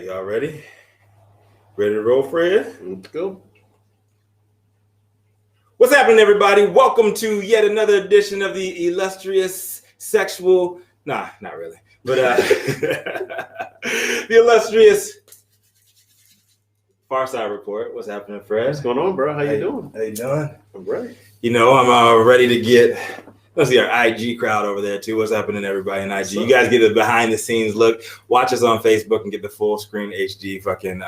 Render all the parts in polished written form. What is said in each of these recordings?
right, y'all ready? Ready to roll, Fred? Let's go. What's happening, everybody? Welcome to yet another edition of the illustrious sexual... Nah, not really. But the illustrious F.A.R.SiGHT Report. What's happening, Fred? What's going on, bro? How you doing? How you doing? I'm great. You know, I'm ready to get... Let's see our IG crowd over there, too. What's happening, everybody, in IG? You guys get a behind-the-scenes look. Watch us on Facebook and get the full-screen HD fucking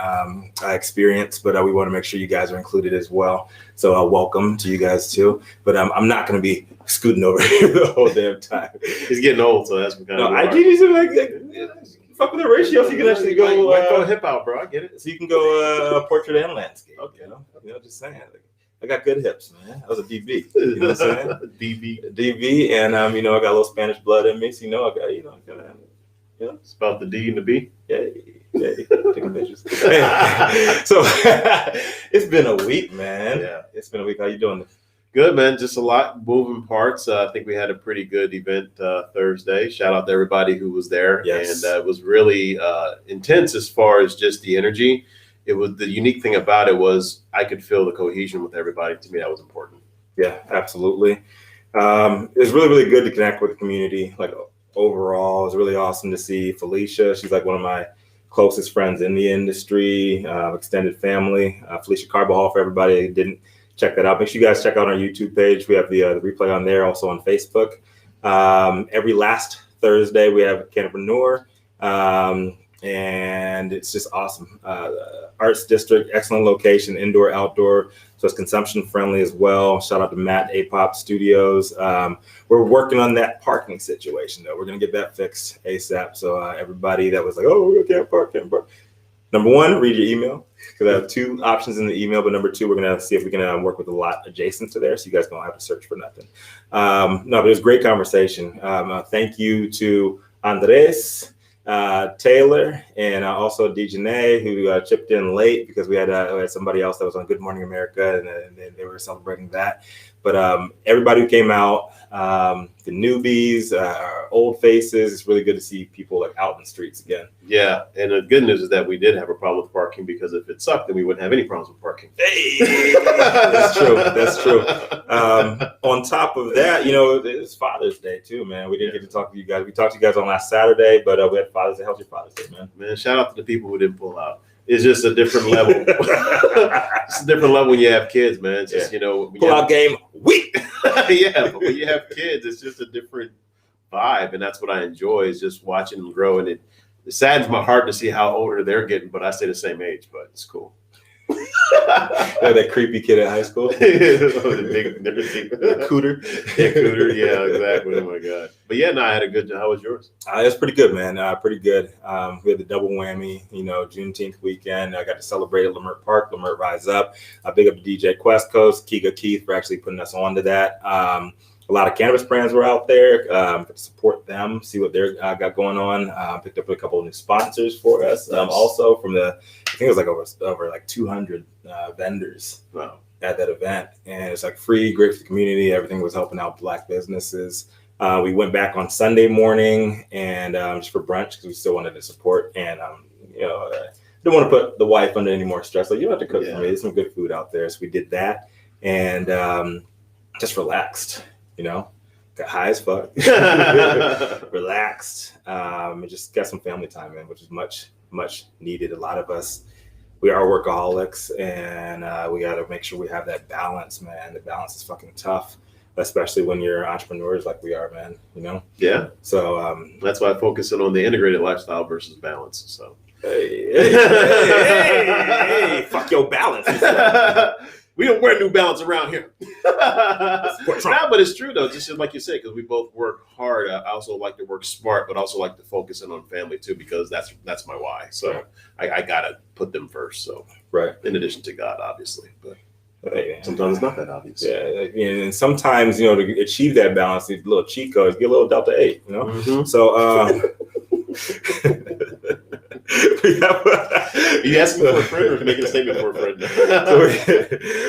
experience. But we want to make sure you guys are included as well. So welcome to you guys, too. But I'm not going to be scooting over here the whole damn time. He's getting old, so that's kind of IG is like fuck with the ratio, so you can actually go... go hip out, bro. I get it. So you can go portrait and landscape. Okay. You know, just saying. I got good hips, man. I was a DB. You know what I'm saying? DB, and you know, I got a little Spanish blood in me, so you know, I got, It's about the D and the B. Yeah, taking pictures. Hey, so it's been a week, man. Yeah, it's been a week. How you doing? Good, man. Just a lot moving parts. I think we had a pretty good event Thursday. Shout out to everybody who was there. Yes. And it was really intense as far as just the energy. It was the unique thing about it was I could feel the cohesion with everybody. To me, that was important. Yeah, absolutely. It was really, really good to connect with the community. Like overall, it was really awesome to see Felicia. She's like one of my closest friends in the industry, extended family. Felicia Carbajal, for everybody who didn't check that out, make sure you guys check out our YouTube page. We have the replay on there, also on Facebook. Every last Thursday, we have Cannapreneur. And it's just awesome. Arts District, excellent location, indoor, outdoor, so it's consumption friendly as well. Shout out to Matt APOP Studios. We're working on that parking situation though. We're gonna get that fixed ASAP. So everybody that was like, oh, we can't park. Number one, read your email, because I have two options in the email. But number two, we're gonna see if we can work with a lot adjacent to there, so you guys don't have to search for nothing. No, but it was a great conversation. Thank you to Andres, Taylor, and also DeJanae, who chipped in late because we had somebody else that was on Good Morning America, and they were celebrating that. But everybody who came out, the newbies, our old faces, it's really good to see people like out in the streets again. Yeah, and the good news is that we did have a problem with parking, because if it sucked, then we wouldn't have any problems with parking. Hey, that's true. That's true. On top of that, you know, it's Father's Day too, man. We didn't get to talk to you guys. We talked to you guys on last Saturday, but we had Father's Day. How's your Father's Day, man? Man, shout out to the people who didn't pull out. It's just a different level. It's a different level when you have kids, man. It's just, you know, pull out game week. Yeah, but when you have kids, it's just a different vibe, and that's what I enjoy, is just watching them grow. And it saddens my heart to see how older they're getting, but I stay the same age, but it's cool. That creepy kid at high school. the cooter. Yeah, cooter. Yeah, exactly. Oh my god. But yeah, no, I had a good. How was yours? It was pretty good, man. Pretty good. We had the double whammy. You know, Juneteenth weekend. I got to celebrate at Lamitte Park. Lamitte Rise Up. Big up to DJ Quest Coast, Keega Keith for actually putting us onto that. A lot of cannabis brands were out there to support them, see what they're got going on. Picked up a couple of new sponsors for us. Also from I think it was like over like 200 vendors. Wow. At that event, and it's like free, great for the community. Everything was helping out Black businesses. We went back on Sunday morning and just for brunch, because we still wanted to support. And you know, didn't want to put the wife under any more stress. Like, you don't have to cook for me. There's some good food out there, so we did that and just relaxed. You know, got high as fuck, relaxed, and just got some family time in, which is much needed. A lot of us, we are workaholics, and we got to make sure we have that balance, man. The balance is fucking tough, especially when you're entrepreneurs like we are, man. You know? Yeah. So that's why I focus on the integrated lifestyle versus balance. So hey, fuck your balance. We don't wear New Balance around here. But it's true though, just like you said, because we both work hard. I also like to work smart, but also like to focus in on family too, because that's my why. So I gotta put them first. So in addition to God, obviously, but sometimes it's not that obvious. Yeah, and sometimes, you know, to achieve that balance, these little cheat codes, get a little Delta 8, you know. Mm-hmm. So you asking for a friend or making a statement for a friend? So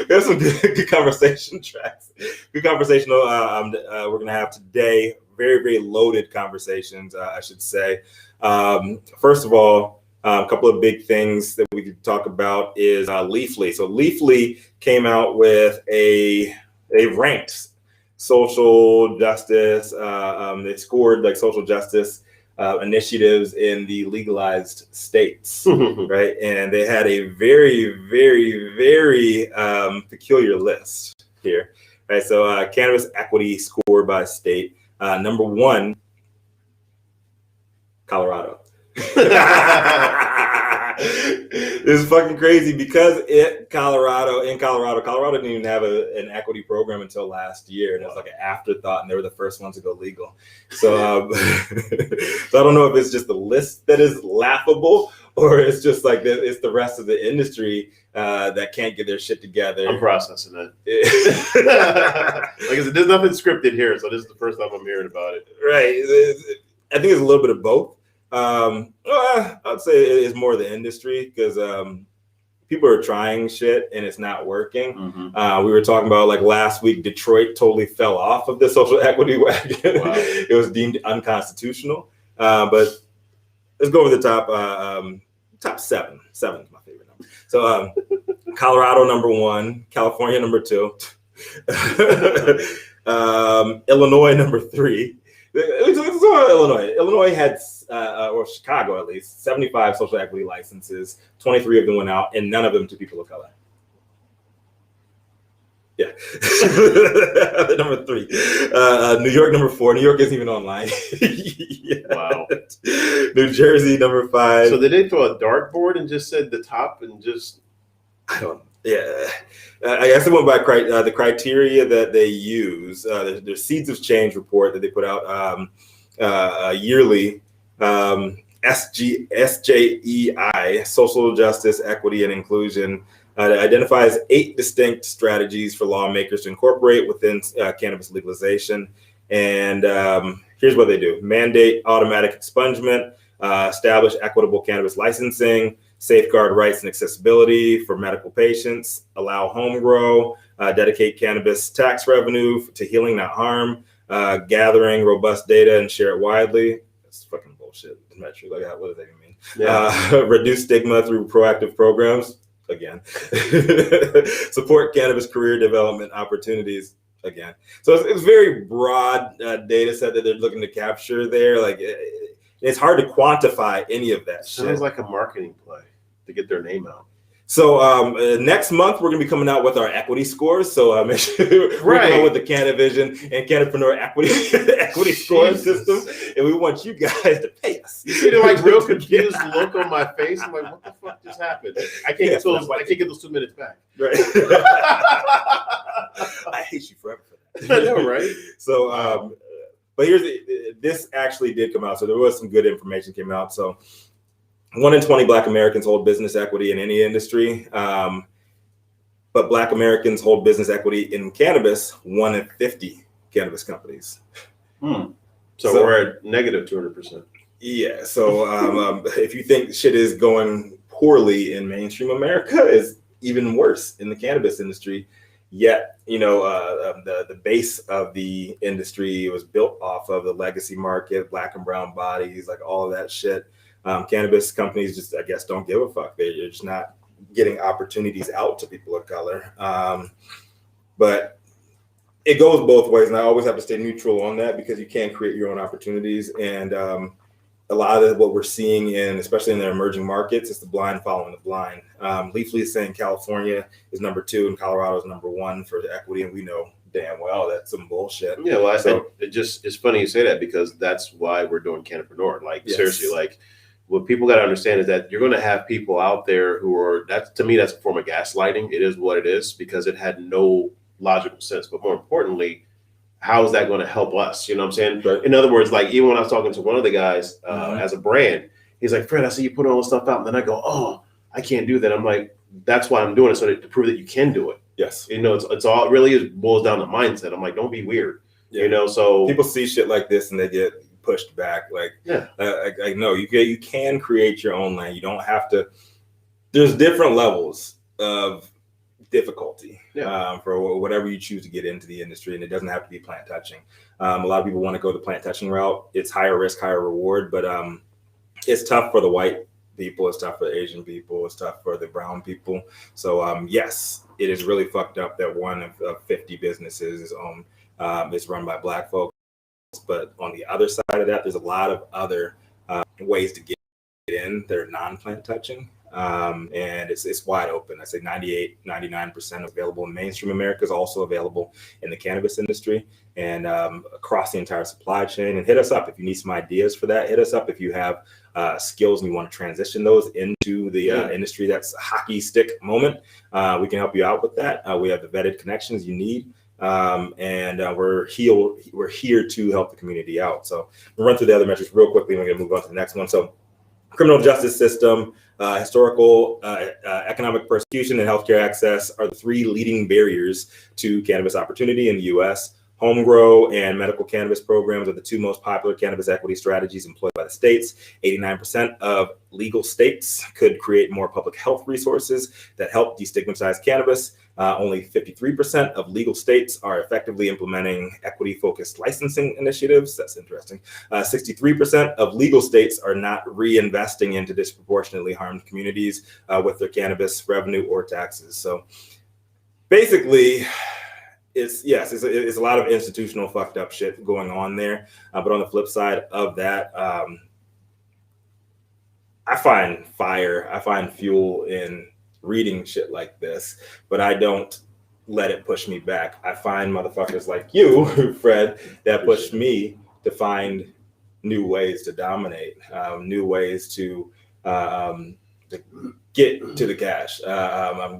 we have some good conversation tracks. Good conversation we're going to have today. Very, very loaded conversations, I should say. First of all, A couple of big things that we could talk about is Leafly. So Leafly came out with a ranked social justice. They scored like social justice initiatives in the legalized states, right? And they had a very, very, very peculiar list here, right? So cannabis equity score by state. Number 1, Colorado. It's fucking crazy because Colorado didn't even have an equity program until last year, and it was like an afterthought, and they were the first ones to go legal. So, so I don't know if it's just the list that is laughable, or it's just like it's the rest of the industry that can't get their shit together. I'm processing that. Like I said, there's nothing scripted here, so this is the first time I'm hearing about it. Right. I think it's a little bit of both. I'd say it's more the industry because people are trying shit and it's not working. We were talking about like last week, Detroit totally fell off of the social equity wagon. Wow. It was deemed unconstitutional. But let's go over the top 7. 7 is my favorite number. So Colorado number 1, California number 2, Illinois number 3. Illinois. Illinois had, or Chicago at least, 75 social equity licenses. 23 of them went out, and none of them to people of color. Yeah. Number 3. New York number 4. New York isn't even online. Yeah. Wow. New Jersey number 5. So did they throw a dartboard and just said the top and just? I don't know. Yeah, I guess it went by the criteria that they use. There's Seeds of Change report that they put out yearly. SJEI, Social Justice, Equity, and Inclusion, identifies 8 distinct strategies for lawmakers to incorporate within cannabis legalization. And here's what they do: mandate automatic expungement, establish equitable cannabis licensing, safeguard rights and accessibility for medical patients, allow home grow, dedicate cannabis tax revenue to healing, not harm, gathering robust data and share it widely. That's fucking bullshit. I'm not sure. Like, what does that even mean? Yeah. Reduce stigma through proactive programs. Again. Support cannabis career development opportunities. Again. So it's very broad data set that they're looking to capture there. Like, it's hard to quantify any of that shit. Sounds like a marketing play to get their name out. So next month we're gonna be coming out with our equity scores. So make sure we're coming out with the CANiVISION and Cannapreneur equity scoring system, and we want you guys to pay us. You see the like real confused look on my face. I'm like, what the fuck just happened? I can't get those 2 minutes back. Right. I hate you forever for that. I know, right? So, but this actually did come out. So there was some good information came out. So 1 in 20 Black Americans hold business equity in any industry. But Black Americans hold business equity in cannabis, 1 in 50 cannabis companies. So we're at negative 200%. Yeah. So if you think shit is going poorly in mainstream America, it's even worse in the cannabis industry. Yet, the base of the industry was built off of the legacy market, Black and brown bodies, like all of that shit. Cannabis companies just, I guess, don't give a fuck. They're just not getting opportunities out to people of color. But it goes both ways, and I always have to stay neutral on that because you can create your own opportunities. And a lot of what we're seeing especially in the emerging markets, is the blind following the blind. Leafly is saying California is number 2 and Colorado is number 1 for the equity, and we know damn well that's some bullshit. Yeah, well, it's funny you say that because that's why we're doing Cannapreneur. Like, yes. Seriously, like, what people got to understand is that you're going to have people out there who are, to me, that's a form of gaslighting. It is what it is because it had no logical sense. But more importantly, how is that going to help us? You know what I'm saying? Right. In other words, like, even when I was talking to one of the guys as a brand, he's like, Fred, I see you put all this stuff out. And then I go, oh, I can't do that. I'm like, that's why I'm doing it, so to prove that you can do it. Yes. It's all, it really boils down to mindset. I'm like, don't be weird. Yeah. So people see shit like this and they get pushed back. Like, yeah, no, you can create your own lane. You don't have to. There's different levels of difficulty for whatever you choose to get into the industry, and it doesn't have to be plant touching. A lot of people want to go the plant touching route. It's higher risk, higher reward, but it's tough for the white people. It's tough for the Asian people. It's tough for the brown people. So yes, it is really fucked up that one of 50 businesses is run by Black folks. But on the other side of that, there's a lot of other ways to get in. They're non-plant touching. And it's wide open. I say 99% available in mainstream America, is also available in the cannabis industry and across the entire supply chain. And hit us up if you need some ideas for that. Hit us up if you have skills and you want to transition those into the industry. That's a hockey stick moment. We can help you out with that. We have the vetted connections you need. And we're here to help the community out. So we'll run through the other metrics real quickly. We're going to move on to the next one. So criminal justice system, historical, economic persecution, and healthcare access are the three leading barriers to cannabis opportunity in the U.S. Home grow and medical cannabis programs are the two most popular cannabis equity strategies employed by the states. 89% of legal states could create more public health resources that help destigmatize cannabis. Only 53% of legal states are effectively implementing equity-focused licensing initiatives. That's interesting. 63% of legal states are not reinvesting into disproportionately harmed communities with their cannabis revenue or taxes. So basically, it's a lot of institutional fucked up shit going on there. But on the flip side of that, I find fuel in reading shit like this, but I don't let it push me back. I find motherfuckers like you, Fred, that push me to find new ways to dominate, new ways to get to the cash,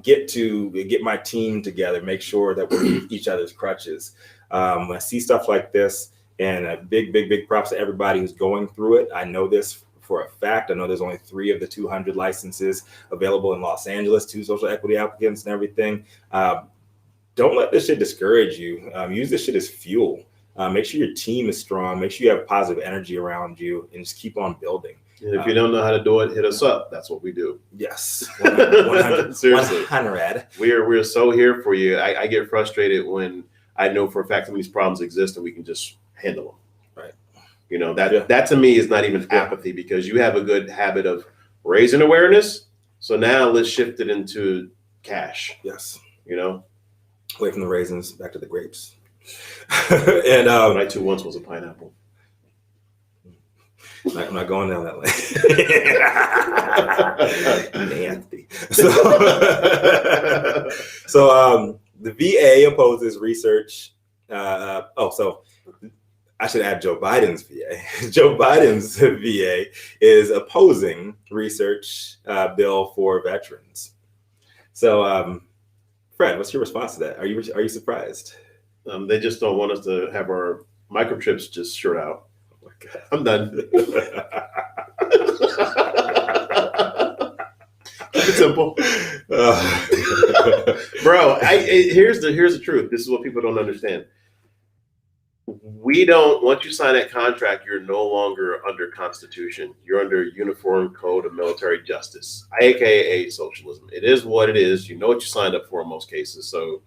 get my team together, make sure that we're each other's crutches. When I see stuff like this, and a big props to everybody who's going through it. I know this for a fact. I know there's only 3 of the 200 licenses available in Los Angeles, 2 social equity applicants and everything. Don't let this shit discourage you. Use this shit as fuel. Make sure your team is strong. Make sure you have positive energy around you, and just keep on building. And if you don't know how to do it, hit us up. That's what we do. Yes. 100. Seriously. 100. We're so here for you. I get frustrated when I know for a fact that these problems exist and we can just handle them. Right. You know, that to me is not even apathy, because you have a good habit of raising awareness. So now let's shift it into cash. Yes. You know, away from the raisins, back to the grapes. And my 2 once was a pineapple. I'm not going down that lane. Nasty. So the VA opposes research. So I should add Joe Biden's VA. Joe Biden's VA is opposing research bill for veterans. So, Fred, what's your response to that? Are you surprised? They just don't want us to have our microchips just short out. Oh my God. I'm done. Keep it simple. Bro, here's the truth. This is what people don't understand. Once you sign that contract, you're no longer under Constitution. You're under Uniform Code of Military Justice, aka socialism. It is what it is. You know what you signed up for in most cases. So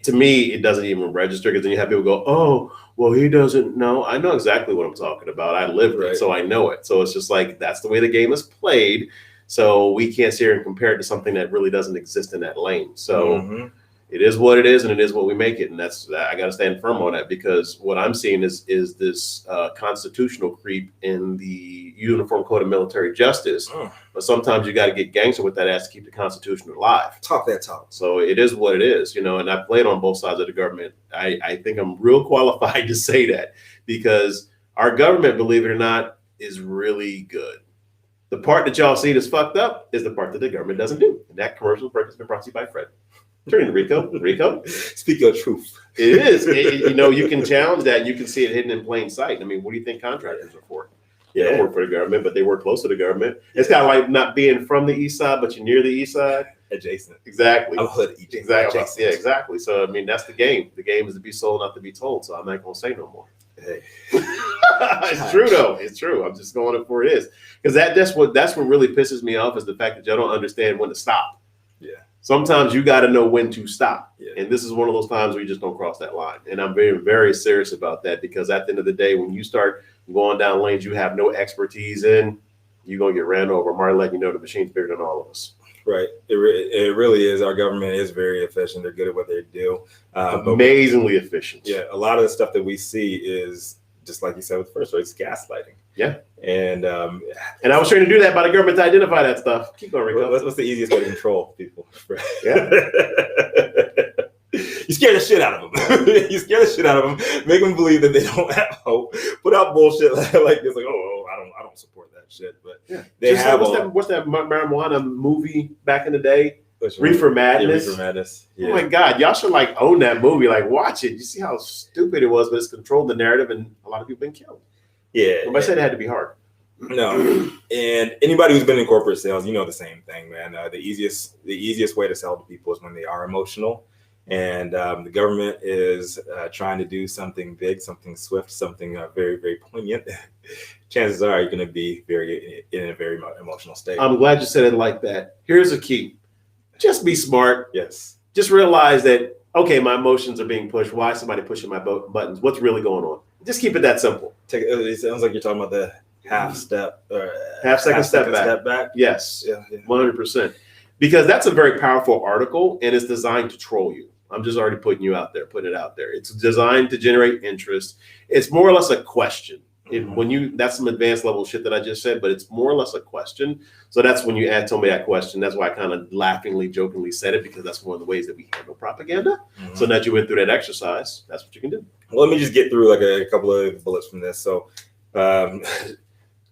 to me, it doesn't even register, because then you have people go, oh, well, he doesn't know. I know exactly what I'm talking about. I lived it, so I know it. So it's just like, that's the way the game is played. So we can't sit here and compare it to something that really doesn't exist in that lane. So it is what it is, and it is what we make it. And I got to stand firm on that, because what I'm seeing is this constitutional creep in the Uniform Code of Military Justice. But sometimes you got to get gangster with that ass to keep the Constitution alive. Talk that talk. So it is what it is, you know, and I've played on both sides of the government. I think I'm real qualified to say that, because our government, believe it or not, is really good. The part that y'all see that's fucked up is the part that the government doesn't do. And that commercial break has been brought to you by Fred. Turn to Rico. Rico, speak your truth. It is. You know, you can challenge that. You can see it hidden in plain sight. I mean, what do you think contractors are for? They don't work for the government, but they work close to the government. It's kind of like not being from the east side, but you're near the east side. Adjacent. Exactly. I'm hood. Exactly. Adjacent. Yeah, exactly. So, I mean, that's the game. The game is to be sold, not to be told. So I'm not going to say no more. Hey. It's true, though. It's true. I'm just going it for it is. Because that's what really pisses me off, is the fact that y'all don't understand when to stop. Yeah. Sometimes you got to know when to stop. Yeah. And this is one of those times where you just don't cross that line. And I'm very, very serious about that, because at the end of the day, when you start going down lanes you have no expertise in, you're going to get ran over. Martin letting you know the machine's bigger than all of us. Right. It really is. Our government is very efficient. They're good at what they do. Amazingly efficient. Yeah. A lot of the stuff that we see is just like you said with FAR.SiGHT, it's gaslighting. Yeah. And I was trained to do that by the government to identify that stuff. Keep going, Rico. What's the easiest way to control people? Yeah. You scare the shit out of them. You scare the shit out of them. Make them believe that they don't have hope. Put out bullshit like this, like, oh, I don't support that shit. But yeah. They just have what's that marijuana movie back in the day? Reefer Madness. Yeah, Reefer Madness. Yeah. Oh my God, y'all should like own that movie. Like, watch it. You see how stupid it was, but it's controlled the narrative, and a lot of people been killed. Yeah. But I said it had to be hard. No, and anybody who's been in corporate sales, you know the same thing, man. The easiest way to sell to people is when they are emotional, and the government is trying to do something big, something swift, something very, very poignant. Chances are you're going to be in a very emotional state. I'm glad you said it like that. Here's a key: just be smart. Yes. Just realize that okay, my emotions are being pushed. Why is somebody pushing my buttons? What's really going on? Just keep it that simple. It sounds like you're talking about the half step step back. Yes, yeah. 100%. Because that's a very powerful article, and it's designed to troll you. I'm just already putting it out there. It's designed to generate interest. It's more or less a question. That's some advanced level shit that I just said, but it's more or less a question. So that's when you told me that question. That's why I kind of laughingly, jokingly said it, because that's one of the ways that we handle propaganda. Mm-hmm. So that you went through that exercise, that's what you can do. Well, let me just get through like a couple of bullets from this. So,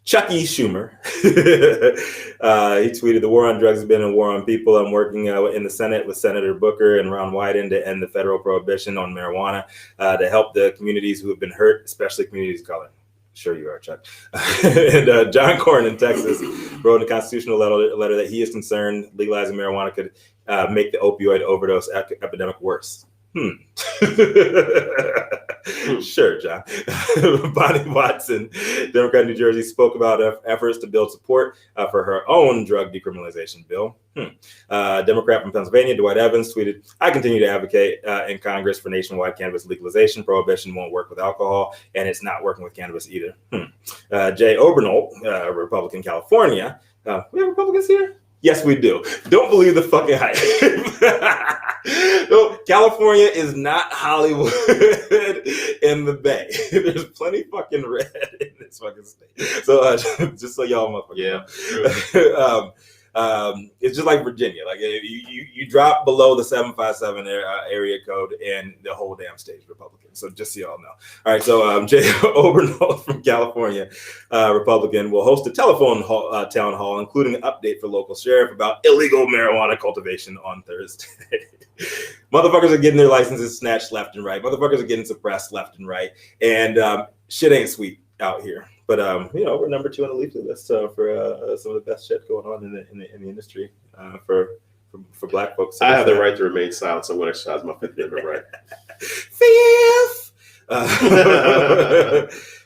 Chucky Schumer, he tweeted, "The war on drugs has been a war on people. I'm working in the Senate with Senator Booker and Ron Wyden to end the federal prohibition on marijuana to help the communities who have been hurt, especially communities of color." Sure you are, Chuck. And John Cornyn in Texas wrote in a constitutional letter that he is concerned legalizing marijuana could make the opioid overdose epidemic worse. Sure, John. Bonnie Watson, Democrat in New Jersey, spoke about efforts to build support for her own drug decriminalization bill. Democrat from Pennsylvania, Dwight Evans, tweeted, "I continue to advocate in Congress for nationwide cannabis legalization. Prohibition won't work with alcohol, and it's not working with cannabis either." Jay Obernolt, Republican, California. We have Republicans here? Yes, we do. Don't believe the fucking hype. No, California is not Hollywood in the Bay. There's plenty fucking red in this fucking state. So just so y'all motherfuckers know. It's just like Virginia. Like you drop below the 757 area code, and the whole damn state's Republican. So just so y'all know. All right. So Jay Obernolt from California, Republican, will host a telephone town hall, including an update for local sheriff about illegal marijuana cultivation on Thursday. Motherfuckers are getting their licenses snatched left and right. Motherfuckers are getting suppressed left and right, and shit ain't sweet out here. But we're number 2 on the leaflet list for some of the best shit going on in the industry for Black folks. So I have the right to remain silent, so I'm going to exercise my Fifth Amendment right. Fifth.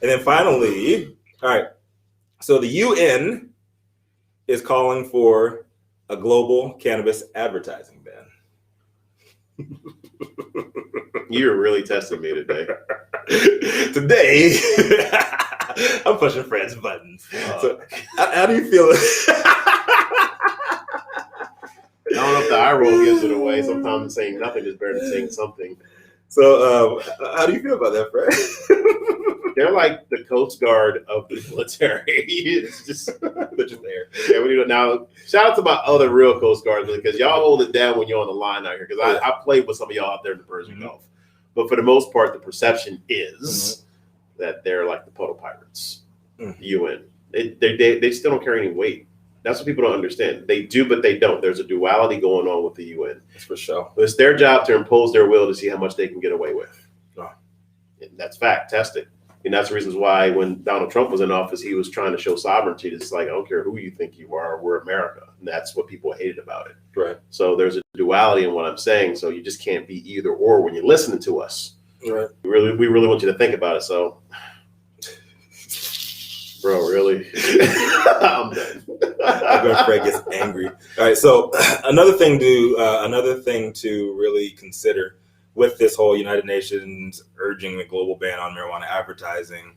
And then finally, all right. So the UN is calling for a global cannabis advertising ban. You're really testing me today. Today, I'm pushing Fred's buttons. So, how do you feel? I don't know if the eye roll gives it away. Sometimes saying nothing is better than saying something. So, how do you feel about that, Fred? They're like the Coast Guard of the military. It's just they're just there. Yeah, we do it now. Shout out to my other real Coast Guard because y'all hold it down when you're on the line out here. Because I played with some of y'all out there in the Persian Gulf, but for the most part, the perception is that they're like the Puddle Pirates, the UN. They still don't carry any weight. That's what people don't understand. They do, but they don't. There's a duality going on with the UN. That's for sure. It's their job to impose their will to see how much they can get away with. Oh. That's fact. Tested. And that's the reasons why when Donald Trump was in office, he was trying to show sovereignty. It's like, I don't care who you think you are, we're America. And that's what people hated about it. Right. So there's a duality in what I'm saying. So you just can't be either or when you're listening to us. Right. We really want you to think about it. So, bro, really? I'm done. Fred gets angry. All right. So another thing to really consider with this whole United Nations urging a global ban on marijuana advertising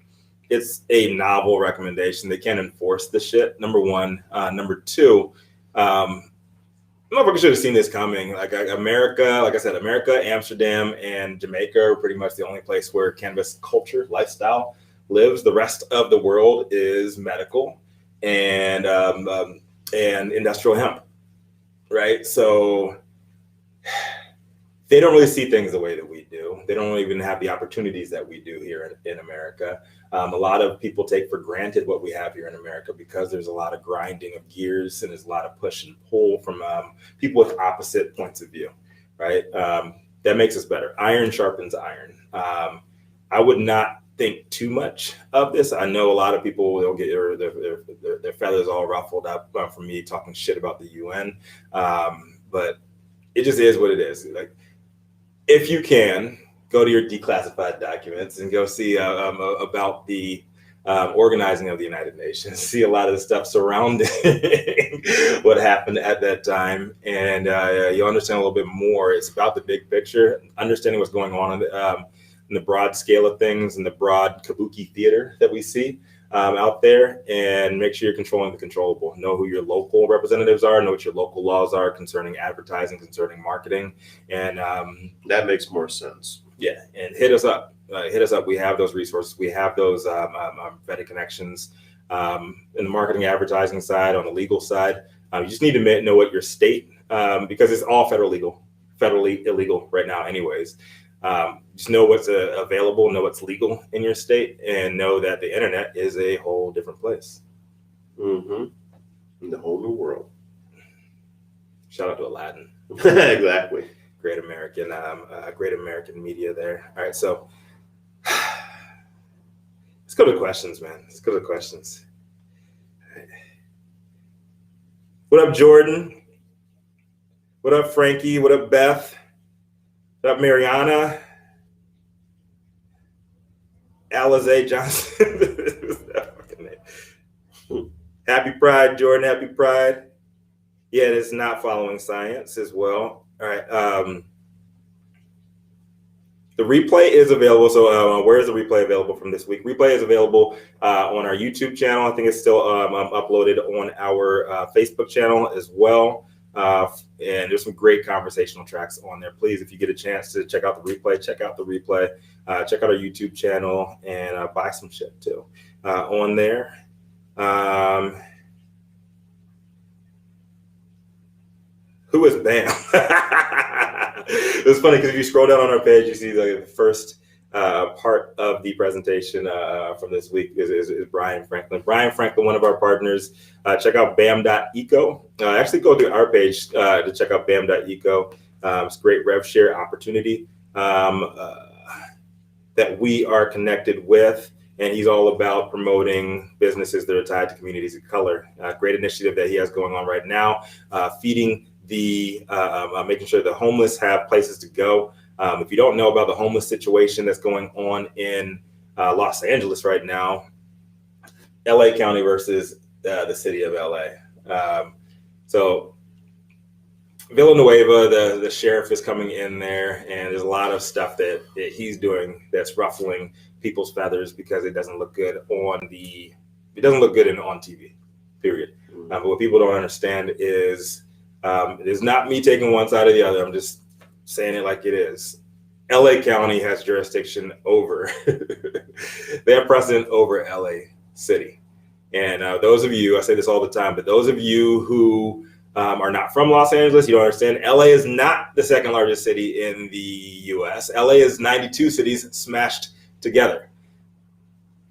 it's a novel recommendation. They can't enforce the shit, number one. Number two, motherfuckers should have seen this coming. Like America, like I said, America, Amsterdam, and Jamaica are pretty much the only place where cannabis culture, lifestyle lives. The rest of the world is medical and industrial hemp, right? So they don't really see things the way that we do. They don't even have the opportunities that we do here in America. A lot of people take for granted what we have here in America because there's a lot of grinding of gears and there's a lot of push and pull from people with opposite points of view, right? That makes us better. Iron sharpens iron. I would not think too much of this. I know a lot of people, they'll get their feathers all ruffled up from me talking shit about the UN, but it just is what it is. Like, if you can, go to your declassified documents and go see about the organizing of the United Nations. See a lot of the stuff surrounding what happened at that time, and you'll understand a little bit more. It's about the big picture, understanding what's going on in the broad scale of things, and the broad kabuki theater that we see out there, and make sure you're controlling the controllable. Know who your local representatives are, know what your local laws are concerning advertising, concerning marketing, and that makes more sense. Yeah, and hit us up. We have those resources. We have those vetted connections in the marketing, advertising side, on the legal side. You just need to know what your state, because it's all federally illegal right now anyways. Just know what's available, know what's legal in your state, and know that the internet is a whole different place. In the whole new world. Shout out to Aladdin. Exactly. Great American media there. All right, so let's go to questions, man. Let's go to questions. All right. What up, Jordan? What up, Frankie? What up, Beth? What up, Mariana? Alizé Johnson. Happy Pride, Jordan. Happy Pride. Yeah, it's not following science as well. All right. The replay is available. So where is the replay available from this week? Replay is available on our YouTube channel. I think it's still uploaded on our Facebook channel as well. And there's some great conversational tracks on there. Please, if you get a chance to check out the replay, check out the replay. Check out our YouTube channel and buy some shit too on there. Who is Bam? It's funny because if you scroll down on our page, you see the first part of the presentation from this week is Brian Franklin. Brian Franklin, one of our partners. Check out bam.eco. Actually go to our page to check out bam.eco. It's a great rev share opportunity that we are connected with. And he's all about promoting businesses that are tied to communities of color. Great initiative that he has going on right now, feeding making sure the homeless have places to go. If you don't know about the homeless situation that's going on in Los Angeles right now, LA County versus the city of LA. So Villanueva, the sheriff is coming in there, and there's a lot of stuff that he's doing that's ruffling people's feathers because it doesn't look good on TV, period. But what people don't understand is it is not me taking one side or the other. I'm just saying it like it is. LA County has jurisdiction over, they have precedent over LA City. And those of you, I say this all the time, but those of you who are not from Los Angeles, you don't understand. LA is not the second largest city in the US. LA is 92 cities smashed together.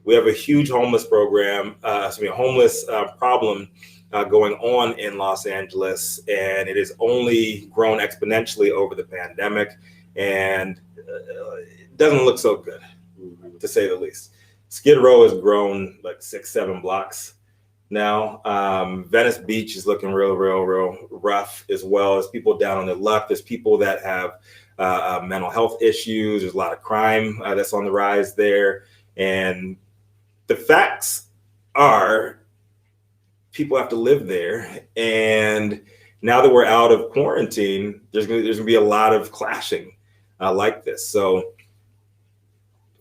We have a huge homeless program, homeless problem going on in Los Angeles, and it has only grown exponentially over the pandemic, and it doesn't look so good, to say the least. Skid Row has grown like 6-7 blocks now. Venice Beach is looking real rough as well. There's people down on the luck. There's people that have mental health issues. There's a lot of crime that's on the rise there. And the facts are people have to live there. And now that we're out of quarantine, there's gonna be a lot of clashing like this. So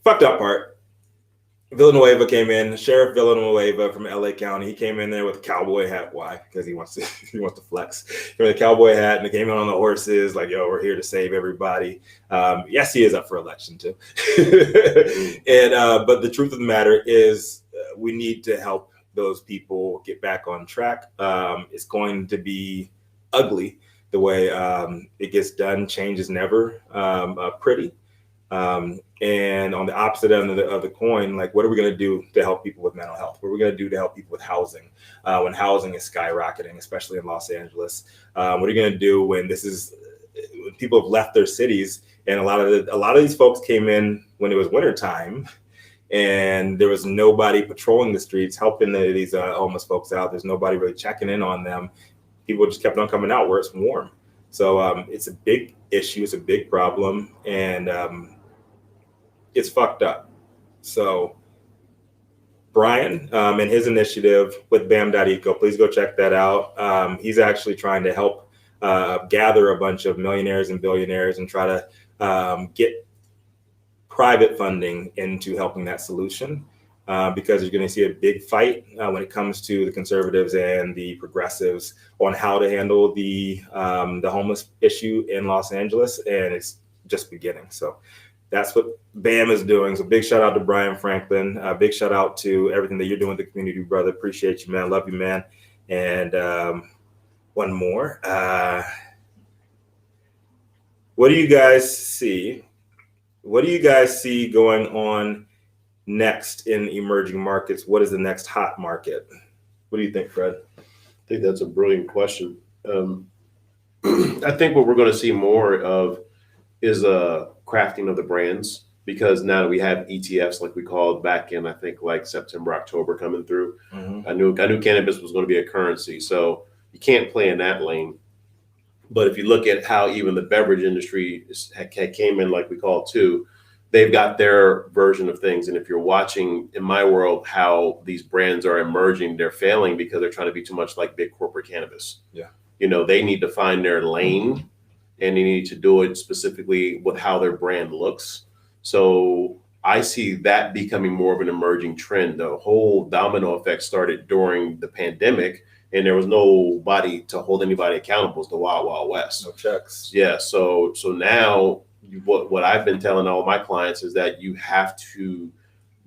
fucked up part Villanueva came in, Sheriff Villanueva from LA County. He came in there with a cowboy hat. Why? Because he wants to flex. He had a cowboy hat and he came in on the horses, like, yo, we're here to save everybody. Yes, he is up for election too. And but the truth of the matter is, we need to help those people get back on track. It's going to be ugly the way it gets done. Change is never pretty. And on the opposite end of the coin, like, what are we going to do to help people with mental health? What are we going to do to help people with housing when housing is skyrocketing, especially in Los Angeles? What are you going to do when when people have left their cities? And a lot of these folks came in when it was wintertime, and there was nobody patrolling the streets helping these homeless folks out. There's nobody really checking in on them. People just kept on coming out where it's warm. So it's a big issue. It's a big problem, and it's fucked up. So Brian and his initiative with BAM.eco, please go check that out. He's actually trying to help gather a bunch of millionaires and billionaires and try to get private funding into helping that solution, because you're going to see a big fight when it comes to the conservatives and the progressives on how to handle the homeless issue in Los Angeles, and it's just beginning. So that's what BAM is doing. So big shout out to Brian Franklin. Big shout out to everything that you're doing with the community, brother. Appreciate you, man. Love you, man. And one more. What do you guys see? What do you guys see going on next in emerging markets? What is the next hot market? What do you think, Fred? I think that's a brilliant question. I think what we're going to see more of is a crafting of the brands, because now that we have ETFs, like we called back in, I think, like September, October coming through. I knew cannabis was going to be a currency, so you can't play in that lane. But if you look at how even the beverage industry came in, like we call it too, they've got their version of things. And if you're watching in my world how these brands are emerging, they're failing because they're trying to be too much like big corporate cannabis. Yeah. You know, they need to find their lane, and they need to do it specifically with how their brand looks. So I see that becoming more of an emerging trend. The whole domino effect started during the pandemic, and there was nobody to hold anybody accountable. It's the Wild Wild West. No checks. Yeah. So now what I've been telling all my clients is that you have to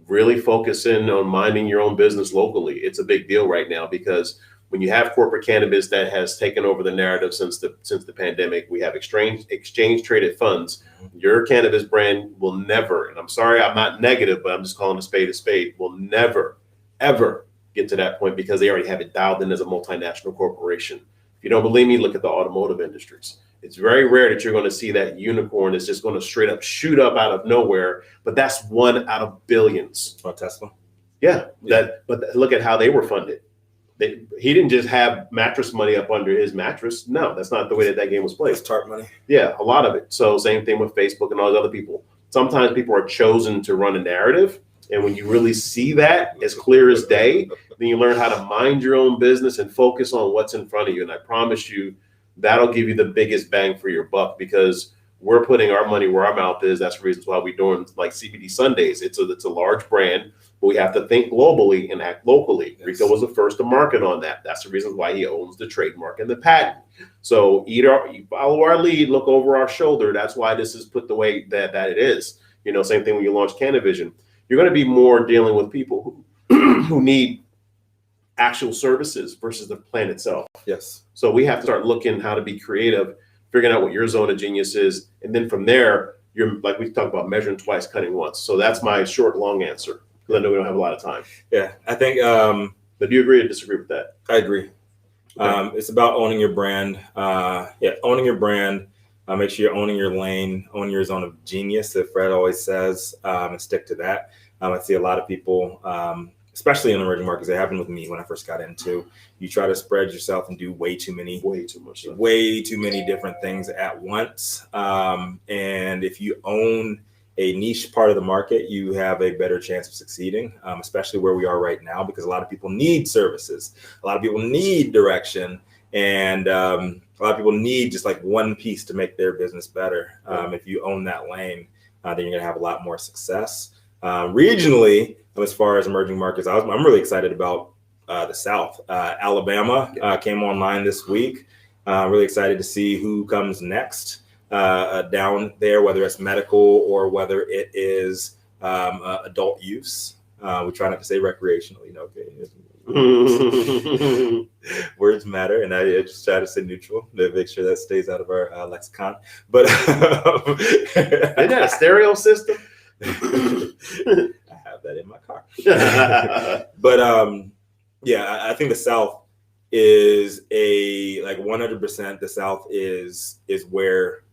really focus in on minding your own business locally. It's a big deal right now, because when you have corporate cannabis that has taken over the narrative since the pandemic, we have exchange traded funds. Your cannabis brand will never, and I'm sorry, I'm not negative, but I'm just calling a spade, will never, ever get to that point, because they already have it dialed in as a multinational corporation. If you don't believe me, look at the automotive industries. It's very rare that you're going to see that unicorn is just going to straight up shoot up out of nowhere, but that's one out of billions. Oh, Tesla. Yeah. But look at how they were funded. He didn't just have mattress money up under his mattress. No, that's not the way that game was played. It's TARP money. Yeah, a lot of it. So same thing with Facebook and all those other people. Sometimes people are chosen to run a narrative. And when you really see that as clear as day, then you learn how to mind your own business and focus on what's in front of you. And I promise you, that'll give you the biggest bang for your buck, because we're putting our money where our mouth is. That's the reasons why we're doing like CBD Sundays. It's a large brand, but we have to think globally and act locally. Yes. Rico was the first to market on that. That's the reason why he owns the trademark and the patent. So follow our lead, look over our shoulder. That's why this is put the way that it is. You know, same thing when you launch CANiVISION. You're going to be more dealing with people who need actual services versus the plan itself. Yes. So we have to start looking how to be creative, figuring out what your zone of genius is. And then from there, you're, like we talked about, measuring twice, cutting once. So that's my short, long answer, because I know we don't have a lot of time. Yeah, I think. But do you agree or disagree with that? I agree. Okay. It's about owning your brand. Owning your brand. Make sure you're owning your lane, own your zone of genius, that Fred always says, and stick to that. I see a lot of people, especially in emerging markets. It happened with me when I first got into. You try to spread yourself and do way too many different things at once. And if you own a niche part of the market, you have a better chance of succeeding, especially where we are right now, because a lot of people need services. A lot of people need direction. And a lot of people need just like one piece to make their business better. If you own that lane, then you're going to have a lot more success. Regionally, as far as emerging markets, I'm really excited about the South. Alabama came online this week. Really excited to see who comes next down there, whether it's medical or whether it is adult use. We try not to say recreational, okay. Words matter, and I just try to say neutral to make sure that stays out of our lexicon. But isn't that a stereo system? I have that in my car. But yeah, I think the South is 100%. The South is where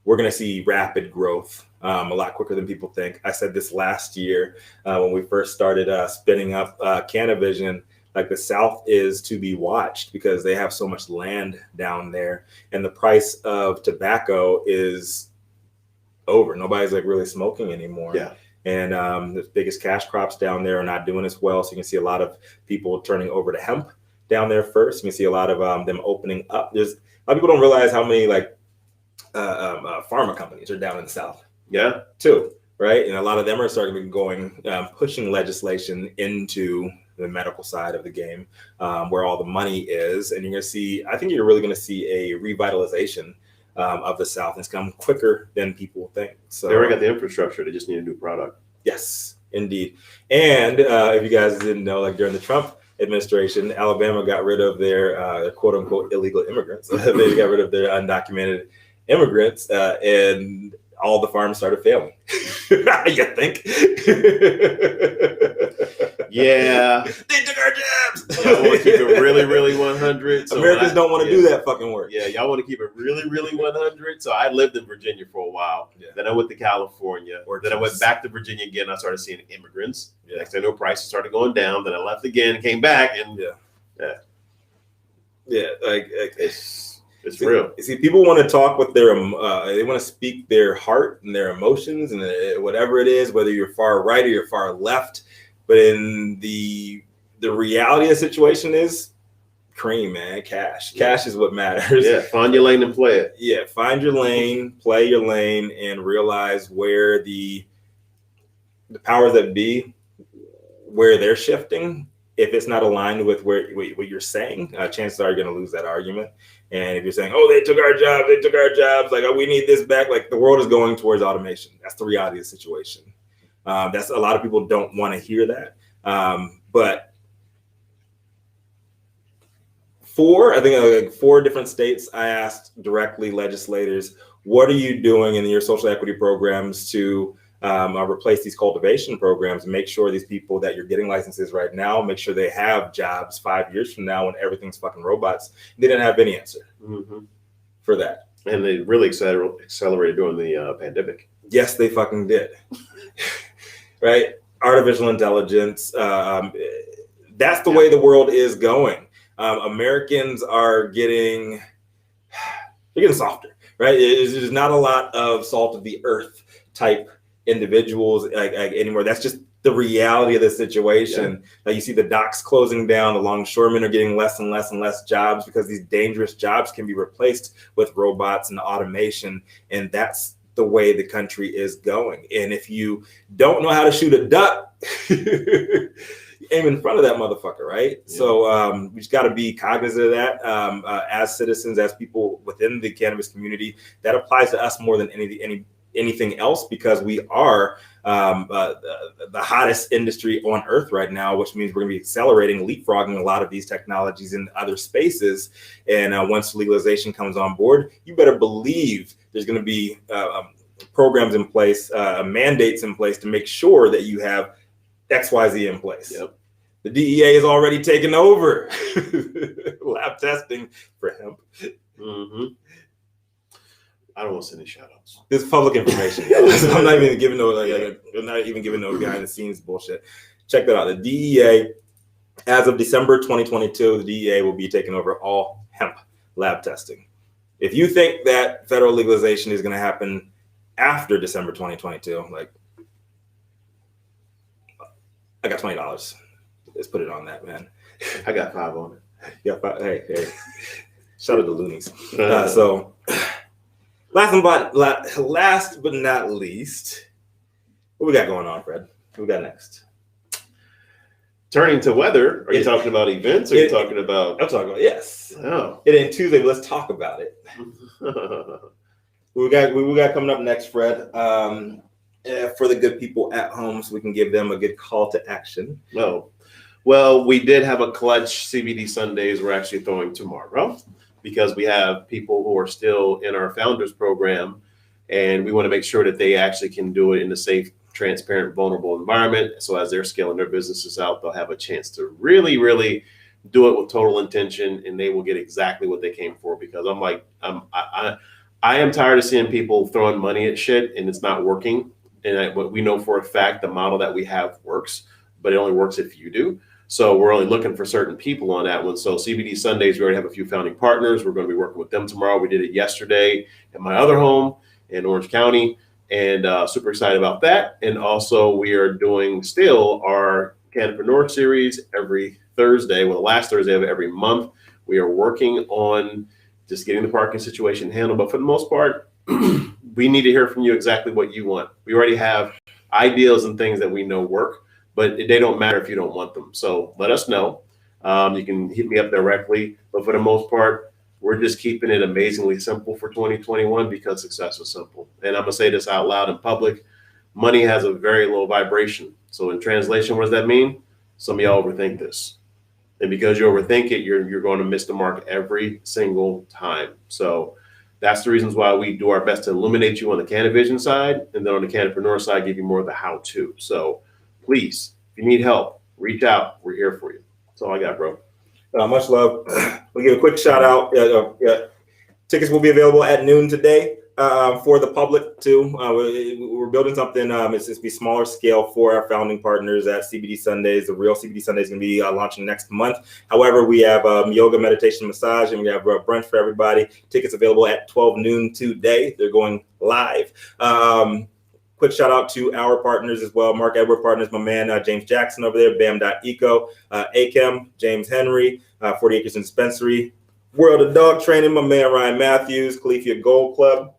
we're going to see rapid growth. A lot quicker than people think. I said this last year when we first started spinning up CANiVISION. Like, the South is to be watched because they have so much land down there, and the price of tobacco is over. Nobody's really smoking anymore. Yeah. And the biggest cash crops down there are not doing as well. So you can see a lot of people turning over to hemp down there first. You can see a lot of them opening up. There's a lot of people don't realize how many pharma companies are down in the South. Yeah, too, right? And a lot of them are starting to going pushing legislation into the medical side of the game, where all the money is. And you're going to see, I think you're really going to see a revitalization of the South. It's come quicker than people think. So they already got the infrastructure. They just need a new product. Yes, indeed. And if you guys didn't know, during the Trump administration, Alabama got rid of their quote unquote illegal immigrants. They got rid of their undocumented immigrants, and all the farms started failing. You think? Yeah. They took our jobs. Y'all want to keep it really, really 100. So Americans don't want to do that fucking work. Yeah, y'all want to keep it really, really 100. So I lived in Virginia for a while. Yeah. Then I went to California. Then I went back to Virginia again. I started seeing immigrants. Yeah. Next thing I know, prices started going down. Then I left again, came back, and it's real. See, people want to talk with their, they want to speak their heart and their emotions and whatever it is, whether you're far right or you're far left. But in the reality of the situation is cream, man, cash. Cash is what matters. Yeah, find your lane and play it. Yeah, find your lane, play your lane, and realize where the powers that be, where they're shifting. If it's not aligned with what you're saying, chances are you're going to lose that argument. And if you're saying, "Oh, they took our jobs," like, "Oh, we need this back," like, the world is going towards automation. That's the reality of the situation. That's a lot of people don't want to hear that. But I think 4 different states, I asked directly legislators, what are you doing in your social equity programs to replace these cultivation programs and make sure these people that you're getting licenses right now, make sure they have jobs 5 years from now when everything's fucking robots. They didn't have any answer for that. And they really accelerated during the pandemic. Yes, they fucking did. Right? Artificial intelligence. That's the way the world is going. Americans are getting softer, right? There's not a lot of salt of the earth type individuals anymore. That's just the reality of the situation. You see the docks closing down, the longshoremen are getting less and less and less jobs because these dangerous jobs can be replaced with robots and automation. And that's the way the country is going. And if you don't know how to shoot a duck, aim in front of that motherfucker, right? Yeah. So we just got to be cognizant of that as citizens, as people within the cannabis community. That applies to us more than anything else, because we are the hottest industry on earth right now, which means we're going to be accelerating, leapfrogging a lot of these technologies in other spaces. And once legalization comes on board, you better believe there's going to be programs in place, mandates in place to make sure that you have XYZ in place. Yep. The DEA is already taken over lab testing for hemp. I don't want to send any shout outs. This is public information. I'm not even giving no behind the scenes bullshit. Check that out. The DEA, as of December 2022, the DEA will be taking over all hemp lab testing. If you think that federal legalization is going to happen after December 2022, I got $20. Let's put it on that, man. I got 5 on it. Yeah, 5. Hey. Shout out to Loonies. So, last but not least, What we got going on, Fred? What we got next? Turning to weather, are you talking about events? Or are you talking about? I'm talking about, yes. Oh. It ain't Tuesday, but let's talk about it. We got coming up next, Fred. For the good people at home, so we can give them a good call to action. Oh. Well, we did have a clutch CBD Sundays we're actually throwing tomorrow because we have people who are still in our founders program, and we want to make sure that they actually can do it in a safe, transparent, vulnerable environment. So as they're scaling their businesses out, they'll have a chance to really, really do it with total intention, and they will get exactly what they came for. Because I am tired of seeing people throwing money at shit and it's not working. And we know for a fact the model that we have works, but it only works if you do. So we're only looking for certain people on that one. So CBD Sundays, we already have a few founding partners. We're going to be working with them tomorrow. We did it yesterday at my other home in Orange County, and super excited about that. And also we are doing still our Cannapreneur series every Thursday. Well, the last Thursday of every month. We are working on just getting the parking situation handled. But for the most part, we need to hear from you exactly what you want. We already have ideas and things that we know work, but they don't matter if you don't want them. So let us know. You can hit me up directly. But for the most part, we're just keeping it amazingly simple for 2021 because success is simple. And I'm going to say this out loud in public. Money has a very low vibration. So in translation, what does that mean? Some of y'all overthink this. And because you overthink it, you're going to miss the mark every single time. So that's the reasons why we do our best to illuminate you on the CANiVISION side, and then on the Cannapreneur side, give you more of the how-to. So please, if you need help, reach out. We're here for you. That's all I got, bro. Much love. We'll give a quick shout out. Tickets will be available at noon today for the public too. We're building something. It's just be smaller scale for our founding partners at CBD Sundays. The real CBD Sunday is going to be launching next month. However, we have yoga, meditation, massage, and we have brunch for everybody. Tickets available at 12 noon today. They're going live. Quick shout out to our partners as well. Mark Edward Partners, my man, James Jackson over there, Bam.eco, ACAM, James Henry, 40 Acres and Dispensary, World of Dog Training, my man, Ryan Matthews, Califia Gold Club.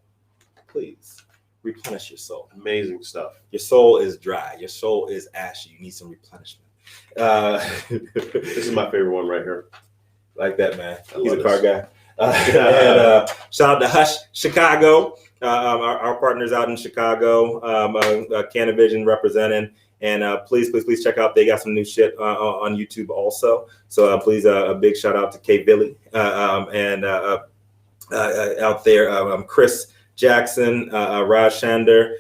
Please replenish your soul. Amazing stuff. Your soul is dry. Your soul is ashy. You need some replenishment. This is my favorite one right here. Like that, man. He's a car guy. And shout out to Hush Chicago. Our partners out in Chicago, CANiVISION representing, and please check out. They got some new shit on YouTube also. So please, a big shout out to K Billy and out there, Chris Jackson, Raj Shander,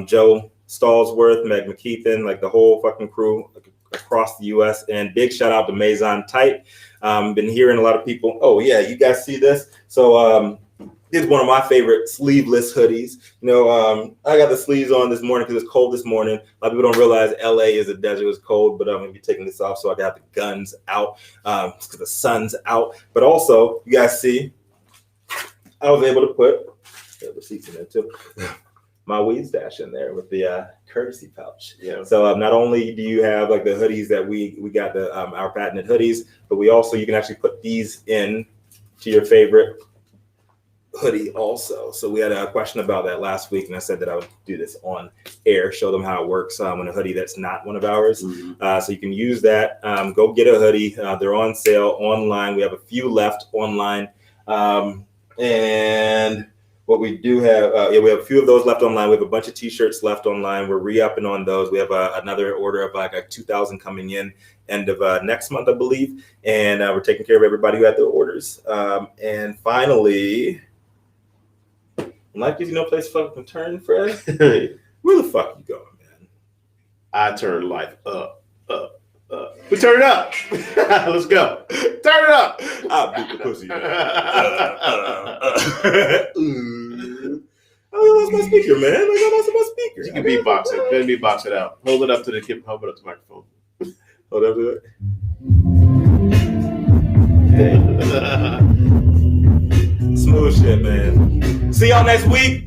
Joe Stallsworth, Meg McKeithen, like the whole fucking crew across the U.S. And big shout out to Maison Tight. Been hearing a lot of people. Oh yeah, you guys see this? So. It's one of my favorite sleeveless hoodies. You know, I got the sleeves on this morning because it's cold this morning. A lot of people don't realize LA is a desert. It's cold, but I'm going to be taking this off so I can have the guns out because the sun's out. But also, you guys see, I was able to put receipts in there too. My weed stash in there with the courtesy pouch. Yeah. So not only do you have like the hoodies that we got the our patented hoodies, but we also, you can actually put these in to your favorite hoodie also. So we had a question about that last week, and I said that I would do this on air, show them how it works on a hoodie that's not one of ours. Mm-hmm. So you can use that. Go get a hoodie. They're on sale online. We have a few left online. And what we do have, we have a few of those left online. We have a bunch of t-shirts left online. We're re-upping on those. We have another order of like 2,000 coming in end of next month, I believe. And we're taking care of everybody who had their orders. And finally, life gives you no place to fucking turn, Fred. Where the fuck you going, man? I turn life up. We turn it up. Let's go. Turn it up. I'll beat the pussy. Oh, that's my speaker, man. I lost my speaker. You can beatbox it. Then beatbox it out. Hold it up to the microphone. Hold up to it. Smooth shit, man. See y'all next week.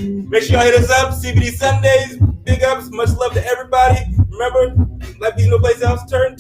Make sure y'all hit us up. CBD Sundays. Big ups. Much love to everybody. Remember, life gives you no place else to turn.